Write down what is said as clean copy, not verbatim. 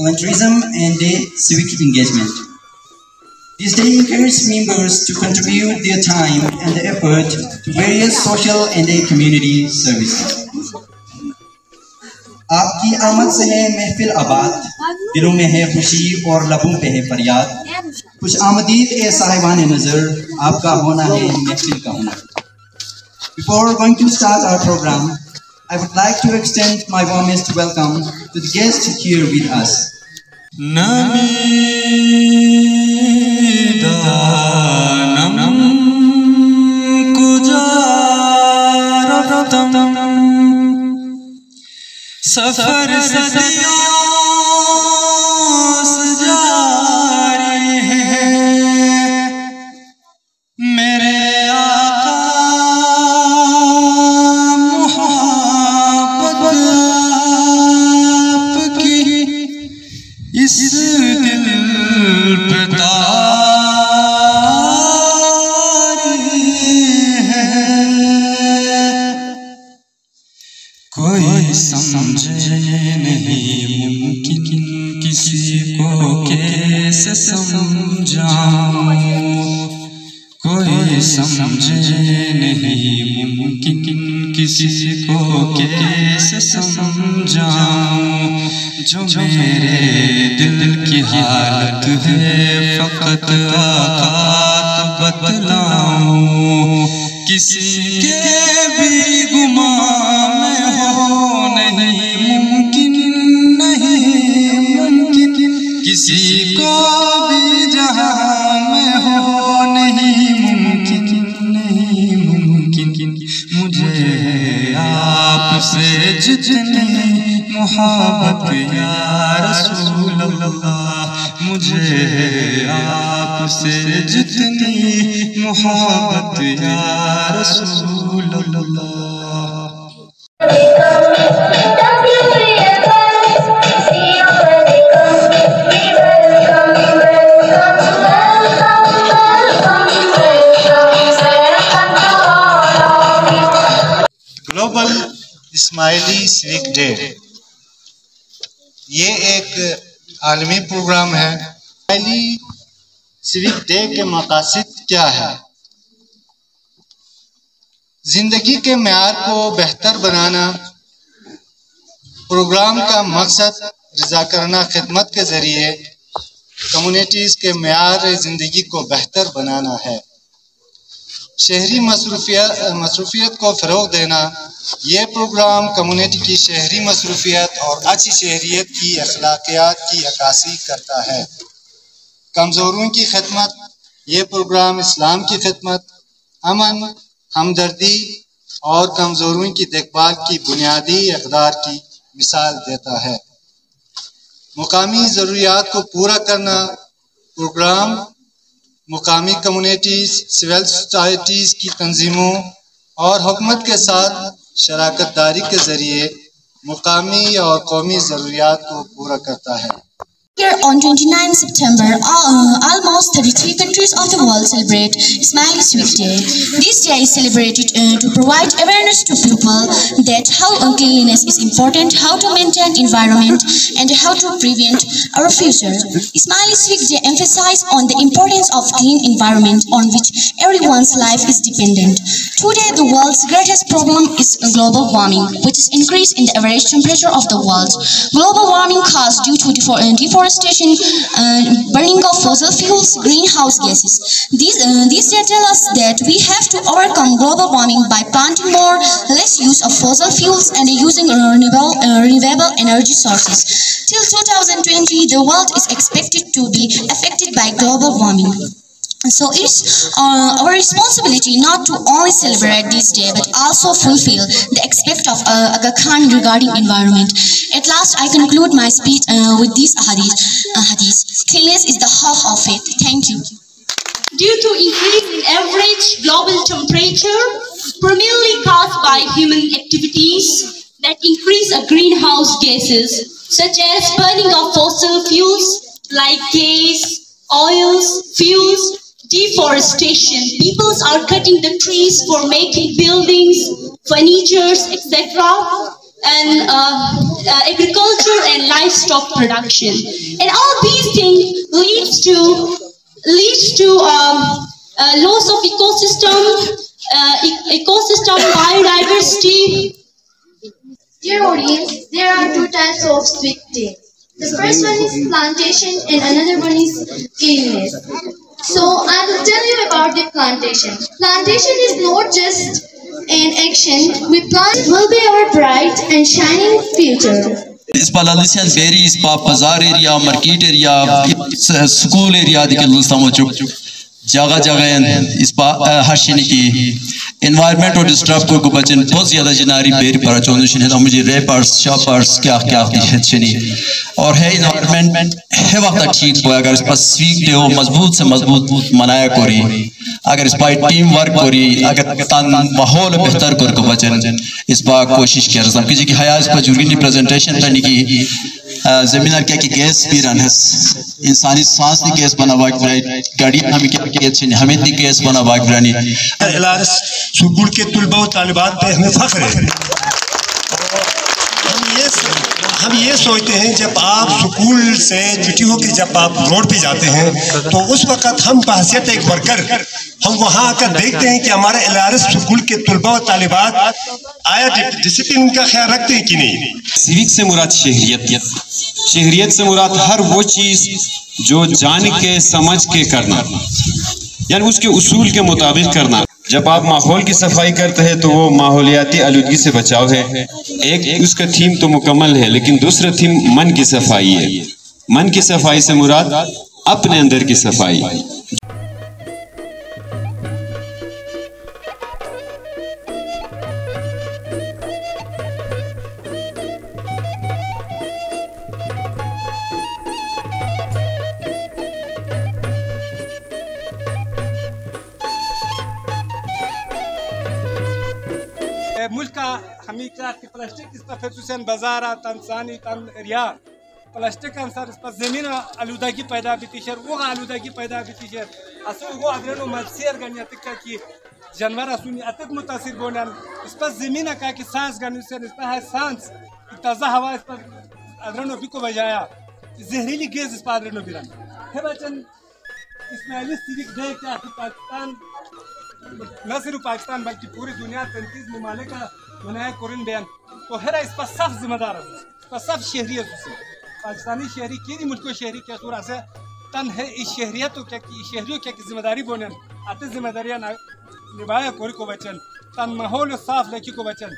volunteerism and civic engagement. This day encourages members to contribute their time and effort to various social and community services. आपकी आमद से है महफिल आबाद, दिलों में है खुशी और लबों पे है फरियाद। खुश आमदीद ए साहिबान नजर, आपका होना है महफिल का हुनर। Before going to start our program, I would like to extend my warmest welcome to the guests here with us. सफर सदियों से जारी है, मेरे आका मोहब्बत आपकी इस दिल पे तारी है। कोई समझे नहीं मुमकिन किसी को कैसे समझाऊं, कोई समझे नहीं मुमकिन किसी को कैसे समझाऊं। जो मेरे दिल की हालत है फकत आका बतलाऊं, किसी के भी गुमान में हो नहीं मुमकिन, नहीं मुमकिन किसी को भी जहां में हो नहीं मुमकिन, नहीं मुमकिन। मुझे आपसे जितनी मोहब्बत या रसूल अल्लाह, मुझे आपसे जितनी मोहब्बत या रसूल अल्लाह। ग्लोबल इस्माइली सिविक डे ये एक आलमी प्रोग्राम है। इस्माइली सिविक डे के मकासद क्या है? जिंदगी के मेयार को बेहतर बनाना। प्रोग्राम का मकसद रज़ाकाराना खिदमत के ज़रिए कम्युनिटीज़ के मेयार ज़िंदगी को बेहतर बनाना है। शहरी मसरूफियत को फ़रोग़ देना। ये प्रोग्राम कम्युनिटी की शहरी मसरूफियत और अच्छी शहरियत की अखलाकियात की अक्कासी करता है। कमज़ोरों की खिदमत। ये प्रोग्राम इस्लाम की खिदमत, अमन, हमदर्दी और कमज़ोरों की देखभाल की बुनियादी इक़दार की मिसाल देता है। मुकामी ज़रूरियात को पूरा करना। प्रोग्राम मुकामी कम्युनिटीज़, सिविल सोसाइटीज़ की तंजीमों और हुकूमत के साथ शराकत दारी के ज़रिए मुकामी और कौमी ज़रूरियात को पूरा करता है। Here on 29 September, almost 33 countries of the world celebrate Ismaili Civic Day. This day is celebrated to provide awareness to people that how cleanliness is important, how to maintain environment, and how to prevent our future. Ismaili Civic Day emphasizes on the importance of clean environment on which everyone's life is dependent. Today, the world's greatest problem is global warming, which is increase in the average temperature of the world. Global warming caused due to deforestation, burning of fossil fuels, greenhouse gases. These data tell us that we have to overcome global warming by planting more, less use of fossil fuels, and using renewable energy sources. Till 2020, the world is expected to be affected by global warming. So it's our responsibility not to only celebrate this day but also fulfill the aspect of Aga Khan regarding environment. At last, I conclude my speech with this hadith. Cleanliness is the heart of faith. Thank you. Due to increase in average global temperature, primarily caused by human activities that increase greenhouse gases, such as burning of fossil fuels like gas, oils, fuels, deforestation. People are cutting the trees for making buildings, furniture, etc. and agriculture and livestock production, and all these things leads to loss of ecosystem biodiversity. Dear audience, there are two types of sweet tea. The first one is plantation and another one is illness. So I will tell you about the plantation. Plantation is not just an action. We plant will be our bright and shining future. इस बालालिसियन berry इस बाजार area market area school area दिखे लुस्तामो चुप जगह जगह इस हर्षिनी की environment और डिस्टर्ब को बचन बहुत ज़्यादा जिनारी बेरी पर चौंदुशन है तो मुझे रैपर्स शॉपर्स क्या क्या दिखनी और है एनवायरमेंट है वक्त ठीक हो अगर इस पर स्वीक हो मजबूत से मजबूत मनाया कोरी अगर इस पर टीम वर्क कोरी अगर तन माहौल बेहतर कर को बचन इस पर कोशिश किया रहा कि हया इस पर जुर्गी प्रेजेंटेशन करने की ज़मीन क्या कि गैस भी रन है इंसानी सांस की गैस बना गाड़ी हमें क्या अच्छे हमें दी गैस बना बागरानी स्कूल के तुलबा और तालिबान पे हमें फख्र है। हम ये सोचते हैं जब आप स्कूल से छुट्टी होकर जब आप रोड पे जाते हैं तो उस वक्त हम बहसियत एक वर्कर हम वहाँ आकर देखते हैं कि हमारे LRS स्कूल के तुलबा और तालिबात आया डिसिप्लिन का ख्याल रखते हैं कि नहीं। सिविक से मुराद शहरियत, शहरियत से मुराद हर वो चीज़ जो जान के समझ के करना यानी उसके उसूल के मुताबिक करना। जब आप माहौल की सफाई करते हैं तो वो माहौलियाती आलूदगी से बचाव है। एक उसका थीम तो मुकम्मल है लेकिन दूसरा थीम मन की सफाई है। मन की सफाई से मुराद अपने अंदर की सफाई। मुल्क का हमी क्या कि प्लास्टिक इस पर फिर बाजारा तनसानी तन रिया प्लास्टिक अंसर इस पर ज़मीन आलूदगी पैदा बीती शर वो आलूदगी पैदा बीती शर असो वो अग्रनो मत्स्यर गन्य तक की जानवर असुनी अतक मुतासिर बोलन इस पर ज़मीन का कि सांस गन्य से इस पर है सांस ताज़ा हवा इस पर अग्रनो बिको बजाया जहरीली गैस इस पर अग्रनो बिरन है बचन इस्माइली सिविक डे क्या पाकिस्तान न सिर्फ पाकिस्तान बल्कि पूरी दुनिया 33 ममालिक का मनाया कुरिन बयान तो है इस पर सख्त जिम्मेदार है इस पर सब शहरी पाकिस्तानी शहरी की मुल्क को शहरी क्या सूरा से तन है इस शहरियत तो क्या की शहरियों क्या की जिम्मेदारी बोने आते जिम्मेदारियां निभाया कोरी को बचन तन माहौल साफ लेकी को बचन